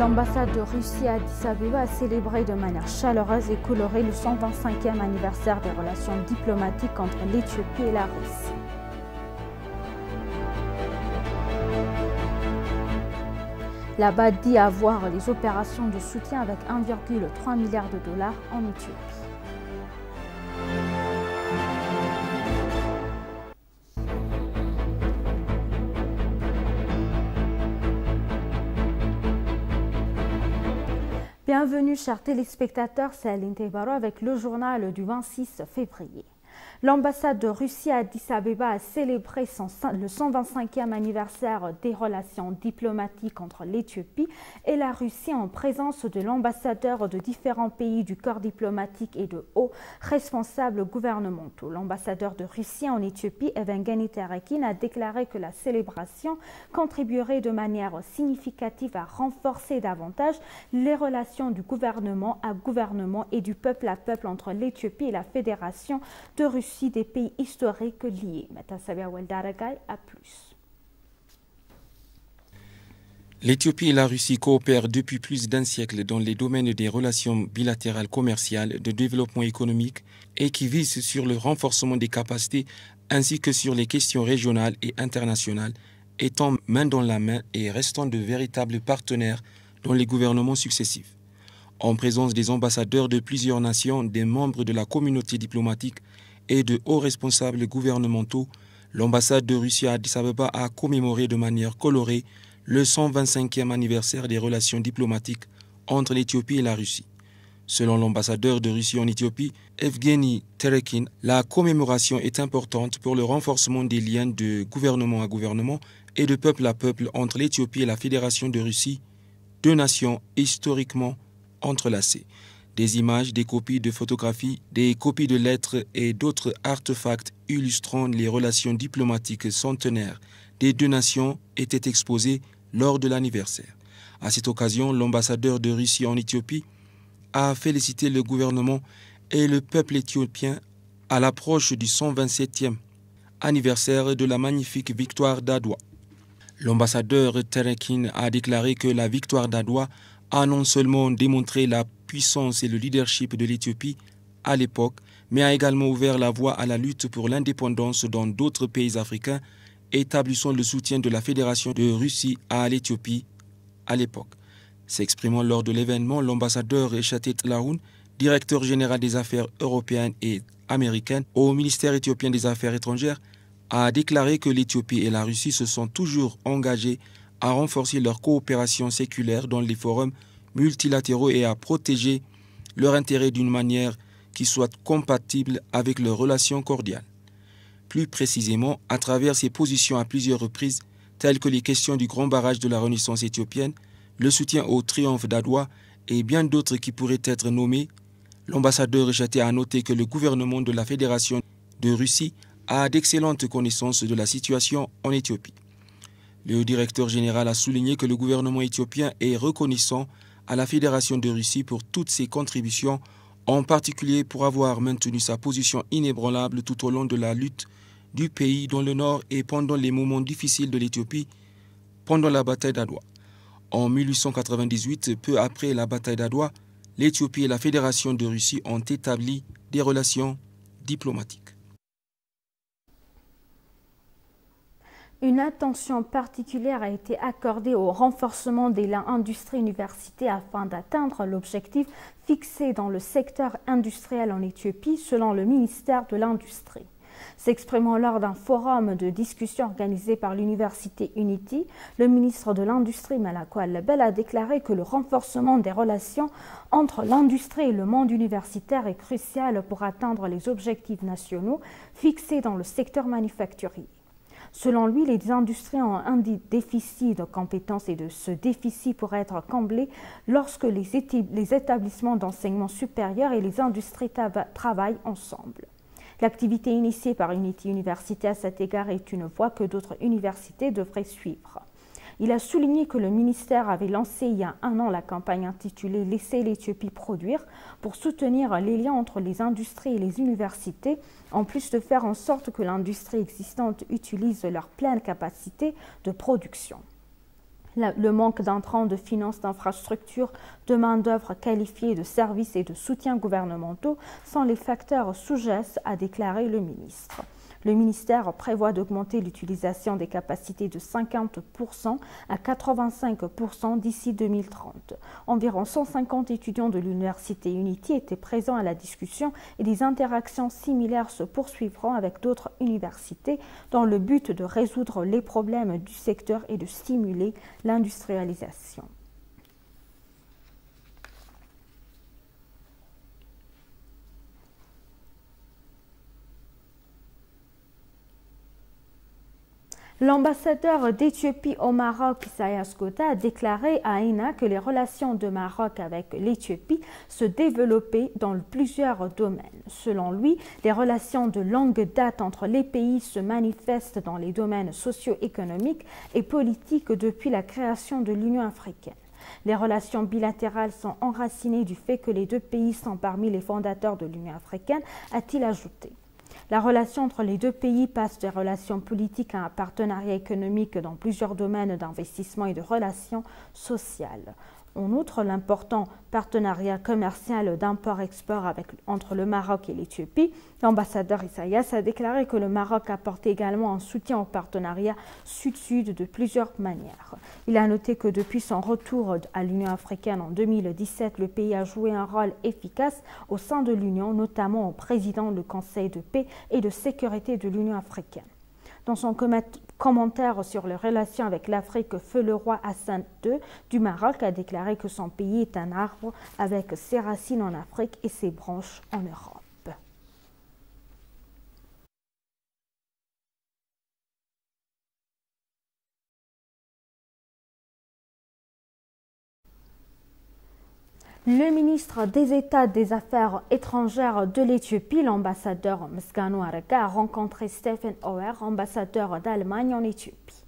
L'ambassade de Russie à Addis Abeba a célébré de manière chaleureuse et colorée le 125e anniversaire des relations diplomatiques entre l'Éthiopie et la Russie. L'Abad dit avoir les opérations de soutien avec 1,3 milliard de dollars en Éthiopie. Bienvenue chers téléspectateurs, c'est Aline Tebaro avec le journal du 26 février. L'ambassade de Russie à Addis Abeba a célébré le 125e anniversaire des relations diplomatiques entre l'Éthiopie et la Russie en présence de l'ambassadeur de différents pays du corps diplomatique et de hauts responsables gouvernementaux. L'ambassadeur de Russie en Éthiopie, Evgeny Terekin, a déclaré que la célébration contribuerait de manière significative à renforcer davantage les relations du gouvernement à gouvernement et du peuple à peuple entre l'Éthiopie et la Fédération de Russie des pays historiques liés. À plus. L'Éthiopie et la Russie coopèrent depuis plus d'un siècle dans les domaines des relations bilatérales commerciales, de développement économique et qui visent sur le renforcement des capacités ainsi que sur les questions régionales et internationales, étant main dans la main et restant de véritables partenaires dans les gouvernements successifs. En présence des ambassadeurs de plusieurs nations, des membres de la communauté diplomatique et de hauts responsables gouvernementaux, l'ambassade de Russie à Addis Abeba a commémoré de manière colorée le 125e anniversaire des relations diplomatiques entre l'Éthiopie et la Russie. Selon l'ambassadeur de Russie en Éthiopie, Evgeny Terekin, la commémoration est importante pour le renforcement des liens de gouvernement à gouvernement et de peuple à peuple entre l'Éthiopie et la Fédération de Russie, deux nations historiquement entrelacées. Des images, des copies de photographies, des copies de lettres et d'autres artefacts illustrant les relations diplomatiques centenaires des deux nations étaient exposés lors de l'anniversaire. À cette occasion, l'ambassadeur de Russie en Éthiopie a félicité le gouvernement et le peuple éthiopien à l'approche du 127e anniversaire de la magnifique victoire d'Adwa. L'ambassadeur Terekin a déclaré que la victoire d'Adwa a non seulement démontré la puissance et le leadership de l'Éthiopie à l'époque, mais a également ouvert la voie à la lutte pour l'indépendance dans d'autres pays africains, établissant le soutien de la Fédération de Russie à l'Éthiopie à l'époque. S'exprimant lors de l'événement, l'ambassadeur Echatet Lahoun, directeur général des affaires européennes et américaines au ministère éthiopien des Affaires étrangères, a déclaré que l'Éthiopie et la Russie se sont toujours engagés à renforcer leur coopération séculaire dans les forums multilatéraux et à protéger leurs intérêts d'une manière qui soit compatible avec leurs relations cordiales. Plus précisément, à travers ses positions à plusieurs reprises, telles que les questions du grand barrage de la Renaissance éthiopienne, le soutien au triomphe d'Adwa et bien d'autres qui pourraient être nommés, l'ambassadeur Echatet a noté que le gouvernement de la Fédération de Russie a d'excellentes connaissances de la situation en Éthiopie. Le directeur général a souligné que le gouvernement éthiopien est reconnaissant à la Fédération de Russie pour toutes ses contributions, en particulier pour avoir maintenu sa position inébranlable tout au long de la lutte du pays dans le nord et pendant les moments difficiles de l'Éthiopie, pendant la bataille d'Adwa. En 1898, peu après la bataille d'Adwa, l'Éthiopie et la Fédération de Russie ont établi des relations diplomatiques. Une attention particulière a été accordée au renforcement des liens industrie-université afin d'atteindre l'objectif fixé dans le secteur industriel en Éthiopie selon le ministère de l'Industrie. S'exprimant lors d'un forum de discussion organisé par l'université Unity, le ministre de l'Industrie Malako Al-Label a déclaré que le renforcement des relations entre l'industrie et le monde universitaire est crucial pour atteindre les objectifs nationaux fixés dans le secteur manufacturier. Selon lui, les industries ont un déficit de compétences et ce déficit pourrait être comblé lorsque les établissements d'enseignement supérieur et les industries travaillent ensemble. L'activité initiée par Unity Université à cet égard est une voie que d'autres universités devraient suivre. Il a souligné que le ministère avait lancé il y a un an la campagne intitulée « Laissez l'Éthiopie produire » pour soutenir les liens entre les industries et les universités, en plus de faire en sorte que l'industrie existante utilise leur pleine capacité de production. Le manque d'entrants, de finances, d'infrastructures, de main-d'œuvre qualifiée, de services et de soutiens gouvernementaux sont les facteurs sous-jacents, a déclaré le ministre. Le ministère prévoit d'augmenter l'utilisation des capacités de 50% à 85% d'ici 2030. Environ 150 étudiants de l'Université Unity étaient présents à la discussion et des interactions similaires se poursuivront avec d'autres universités dans le but de résoudre les problèmes du secteur et de stimuler l'industrialisation. L'ambassadeur d'Éthiopie au Maroc, Isaias Gota, a déclaré à ENA que les relations de Maroc avec l'Éthiopie se développaient dans plusieurs domaines. Selon lui, les relations de longue date entre les pays se manifestent dans les domaines socio-économiques et politiques depuis la création de l'Union africaine. Les relations bilatérales sont enracinées du fait que les deux pays sont parmi les fondateurs de l'Union africaine, a-t-il ajouté. La relation entre les deux pays passe des relations politiques à un partenariat économique dans plusieurs domaines d'investissement et de relations sociales. En outre, l'important partenariat commercial d'import-export entre le Maroc et l'Éthiopie, l'ambassadeur Isaias a déclaré que le Maroc apporte également un soutien au partenariat sud-sud de plusieurs manières. Il a noté que depuis son retour à l'Union africaine en 2017, le pays a joué un rôle efficace au sein de l'Union, notamment en présidant le Conseil de paix et de sécurité de l'Union africaine. Dans son commentaire sur les relations avec l'Afrique, Feu le roi Hassan II du Maroc a déclaré que son pays est un arbre avec ses racines en Afrique et ses branches en Europe. Le ministre des États des Affaires étrangères de l'Éthiopie, l'ambassadeur Msgano Arega, a rencontré Stephen Auer, ambassadeur d'Allemagne en Éthiopie.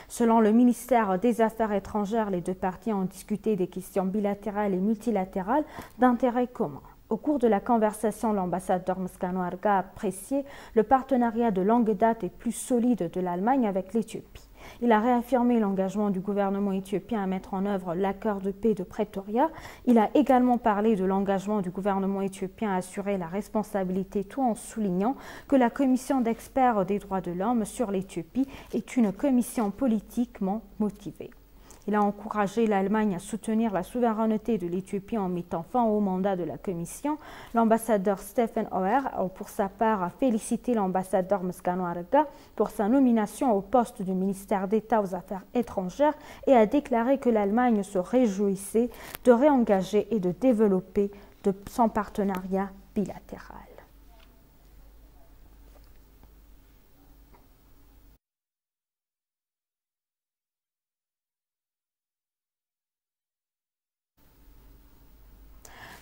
Selon le ministère des Affaires étrangères, les deux parties ont discuté des questions bilatérales et multilatérales d'intérêt commun. Au cours de la conversation, l'ambassadeur Msgano Arega a apprécié le partenariat de longue date et plus solide de l'Allemagne avec l'Éthiopie. Il a réaffirmé l'engagement du gouvernement éthiopien à mettre en œuvre l'accord de paix de Pretoria. Il a également parlé de l'engagement du gouvernement éthiopien à assurer la responsabilité, tout en soulignant que la commission d'experts des droits de l'homme sur l'Éthiopie est une commission politiquement motivée. Il a encouragé l'Allemagne à soutenir la souveraineté de l'Éthiopie en mettant fin au mandat de la Commission. L'ambassadeur Stephen Auer, pour sa part, a félicité l'ambassadeur Msgano Arega pour sa nomination au poste du ministère d'État aux Affaires étrangères et a déclaré que l'Allemagne se réjouissait de réengager et de développer son partenariat bilatéral.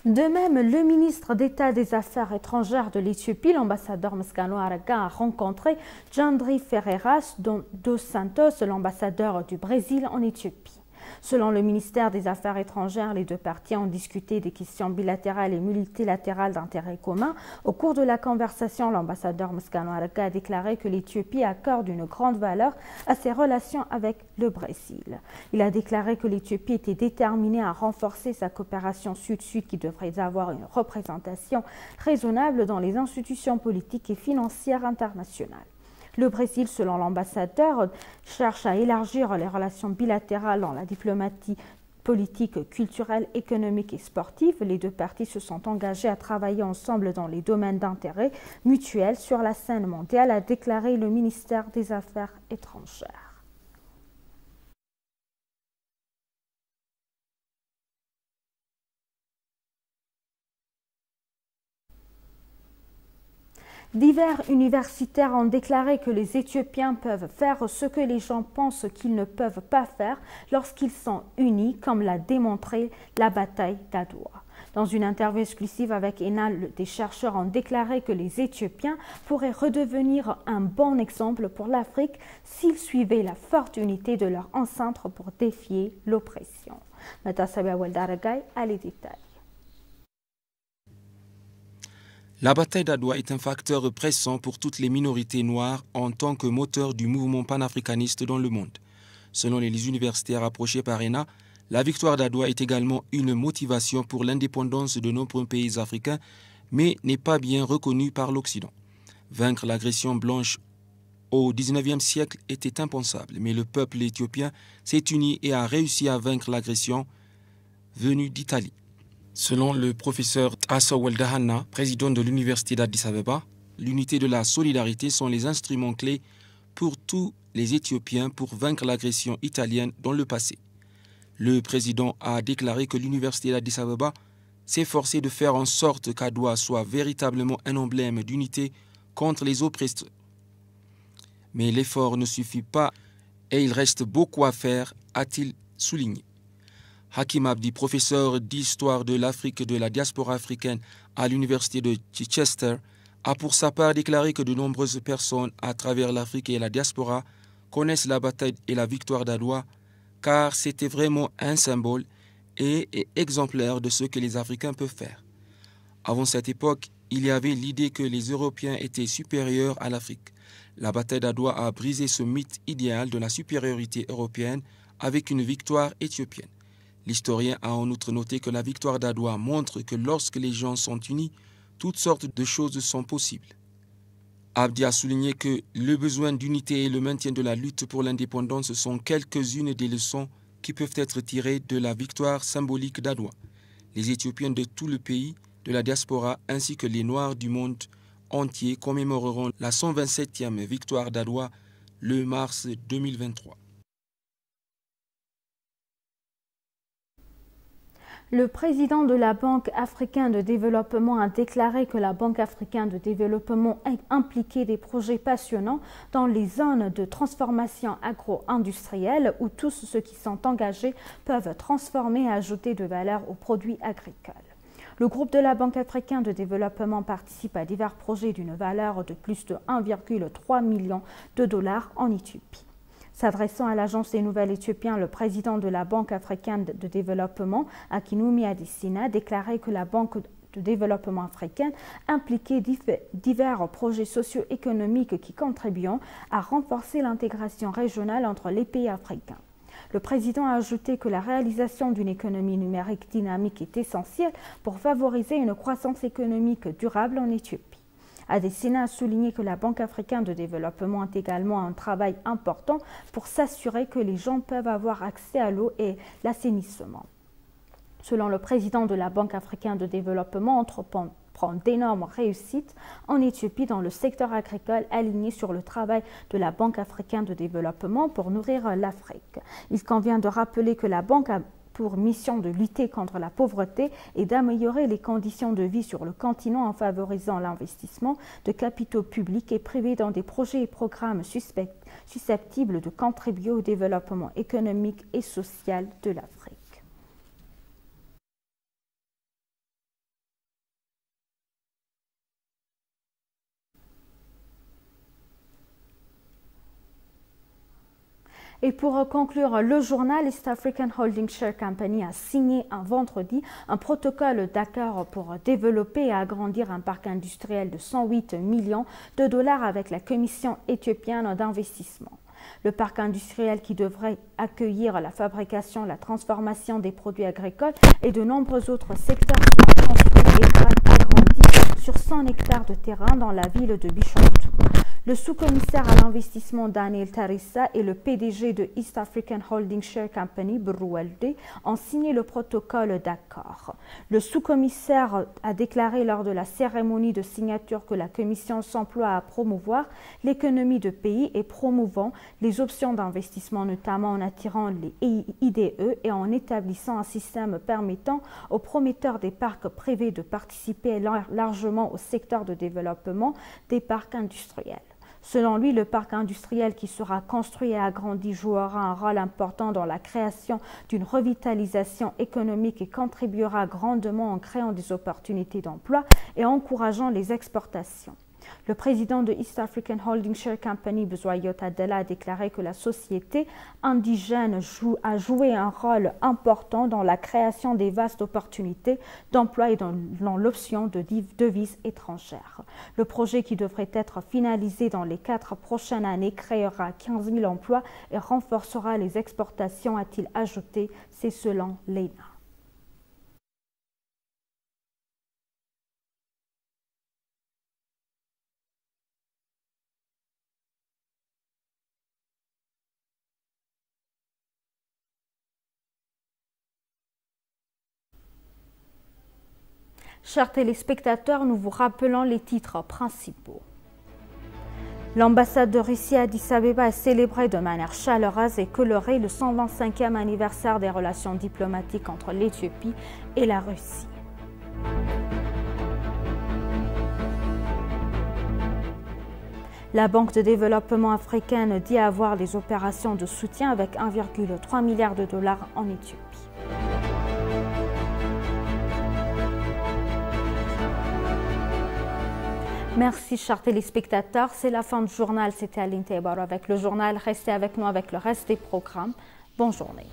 De même, le ministre d'État des Affaires étrangères de l'Éthiopie, l'ambassadeur Msgano Arega, a rencontré Jandry Ferreiras dos Santos, l'ambassadeur du Brésil en Éthiopie. Selon le ministère des Affaires étrangères, les deux parties ont discuté des questions bilatérales et multilatérales d'intérêt commun. Au cours de la conversation, l'ambassadeur Msgano Arega a déclaré que l'Éthiopie accorde une grande valeur à ses relations avec le Brésil. Il a déclaré que l'Éthiopie était déterminée à renforcer sa coopération sud-sud qui devrait avoir une représentation raisonnable dans les institutions politiques et financières internationales. Le Brésil, selon l'ambassadeur, cherche à élargir les relations bilatérales dans la diplomatie politique, culturelle, économique et sportive. Les deux parties se sont engagées à travailler ensemble dans les domaines d'intérêt mutuel sur la scène mondiale, a déclaré le ministère des Affaires étrangères. Divers universitaires ont déclaré que les Éthiopiens peuvent faire ce que les gens pensent qu'ils ne peuvent pas faire lorsqu'ils sont unis, comme l'a démontré la bataille d'Adwa. Dans une interview exclusive avec ENA, des chercheurs ont déclaré que les Éthiopiens pourraient redevenir un bon exemple pour l'Afrique s'ils suivaient la forte unité de leurs ancêtres pour défier l'oppression. Matasabia Weldaragay a les détails. La bataille d'Adwa est un facteur pressant pour toutes les minorités noires en tant que moteur du mouvement panafricaniste dans le monde. Selon les universitaires approchés par ENA, la victoire d'Adwa est également une motivation pour l'indépendance de nombreux pays africains, mais n'est pas bien reconnue par l'Occident. Vaincre l'agression blanche au XIXe siècle était impensable, mais le peuple éthiopien s'est uni et a réussi à vaincre l'agression venue d'Italie. Selon le professeur Assa Weldahana, président de l'université d'Addis Abeba, l'unité de la solidarité sont les instruments clés pour tous les Éthiopiens pour vaincre l'agression italienne dans le passé. Le président a déclaré que l'université d'Addis Abeba s'efforçait de faire en sorte qu'Adwa soit véritablement un emblème d'unité contre les oppresseurs. Mais l'effort ne suffit pas et il reste beaucoup à faire, a-t-il souligné. Hakim Abdi, professeur d'histoire de l'Afrique et de la diaspora africaine à l'université de Chichester, a pour sa part déclaré que de nombreuses personnes à travers l'Afrique et la diaspora connaissent la bataille et la victoire d'Adwa car c'était vraiment un symbole et exemplaire de ce que les Africains peuvent faire. Avant cette époque, il y avait l'idée que les Européens étaient supérieurs à l'Afrique. La bataille d'Adwa a brisé ce mythe idéal de la supériorité européenne avec une victoire éthiopienne. L'historien a en outre noté que la victoire d'Adwa montre que lorsque les gens sont unis, toutes sortes de choses sont possibles. Abdi a souligné que le besoin d'unité et le maintien de la lutte pour l'indépendance sont quelques-unes des leçons qui peuvent être tirées de la victoire symbolique d'Adwa. Les Éthiopiens de tout le pays, de la diaspora ainsi que les Noirs du monde entier commémoreront la 127e victoire d'Adwa le mars 2023. Le président de la Banque africaine de développement a déclaré que la Banque africaine de développement a impliqué des projets passionnants dans les zones de transformation agro-industrielle où tous ceux qui sont engagés peuvent transformer et ajouter de valeur aux produits agricoles. Le groupe de la Banque africaine de développement participe à divers projets d'une valeur de plus de 1,3 million de dollars en Éthiopie. S'adressant à l'agence des nouvelles éthiopiennes, le président de la Banque africaine de développement, Akinwumi Adesina, a déclaré que la Banque de développement africaine impliquait divers projets socio-économiques qui contribuent à renforcer l'intégration régionale entre les pays africains. Le président a ajouté que la réalisation d'une économie numérique dynamique est essentielle pour favoriser une croissance économique durable en Éthiopie. Adesina a souligné que la Banque africaine de développement a également un travail important pour s'assurer que les gens peuvent avoir accès à l'eau et l'assainissement. Selon le président de la Banque africaine de développement, entreprend d'énormes réussites en Éthiopie dans le secteur agricole aligné sur le travail de la Banque africaine de développement pour nourrir l'Afrique. Il convient de rappeler que la Banque a pour mission de lutter contre la pauvreté et d'améliorer les conditions de vie sur le continent en favorisant l'investissement de capitaux publics et privés dans des projets et programmes susceptibles de contribuer au développement économique et social de l'Afrique. Et pour conclure, le journal East African Holding Share Company a signé un vendredi un protocole d'accord pour développer et agrandir un parc industriel de 108 millions de dollars avec la Commission éthiopienne d'investissement. Le parc industriel qui devrait accueillir la fabrication, la transformation des produits agricoles et de nombreux autres secteurs sera construit et agrandi sur 100 hectares de terrain dans la ville de Bishoftu. Le sous-commissaire à l'investissement Daniel Tarissa et le PDG de East African Holding Share Company, Burruwalde, ont signé le protocole d'accord. Le sous-commissaire a déclaré lors de la cérémonie de signature que la Commission s'emploie à promouvoir l'économie de pays et promouvant les options d'investissement, notamment en attirant les IDE et en établissant un système permettant aux promoteurs des parcs privés de participer largement au secteur de développement des parcs industriels. Selon lui, le parc industriel qui sera construit et agrandi jouera un rôle important dans la création d'une revitalisation économique et contribuera grandement en créant des opportunités d'emploi et en encourageant les exportations. Le président de East African Holding Share Company, Buzoyo Tadela, a déclaré que la société indigène a joué un rôle important dans la création des vastes opportunités d'emploi et dans l'option de devises étrangères. Le projet, qui devrait être finalisé dans les 4 prochaines années, créera 15 000 emplois et renforcera les exportations, a-t-il ajouté. C'est selon l'ENA. Chers téléspectateurs, nous vous rappelons les titres principaux. L'ambassade de Russie à Addis Abeba a célébré de manière chaleureuse et colorée le 125e anniversaire des relations diplomatiques entre l'Éthiopie et la Russie. La Banque de développement africaine dit avoir des opérations de soutien avec 1,3 milliard de dollars en Éthiopie. Merci, chers téléspectateurs. C'est la fin du journal. C'était Aline Taibaro avec le journal. Restez avec nous avec le reste des programmes. Bonne journée.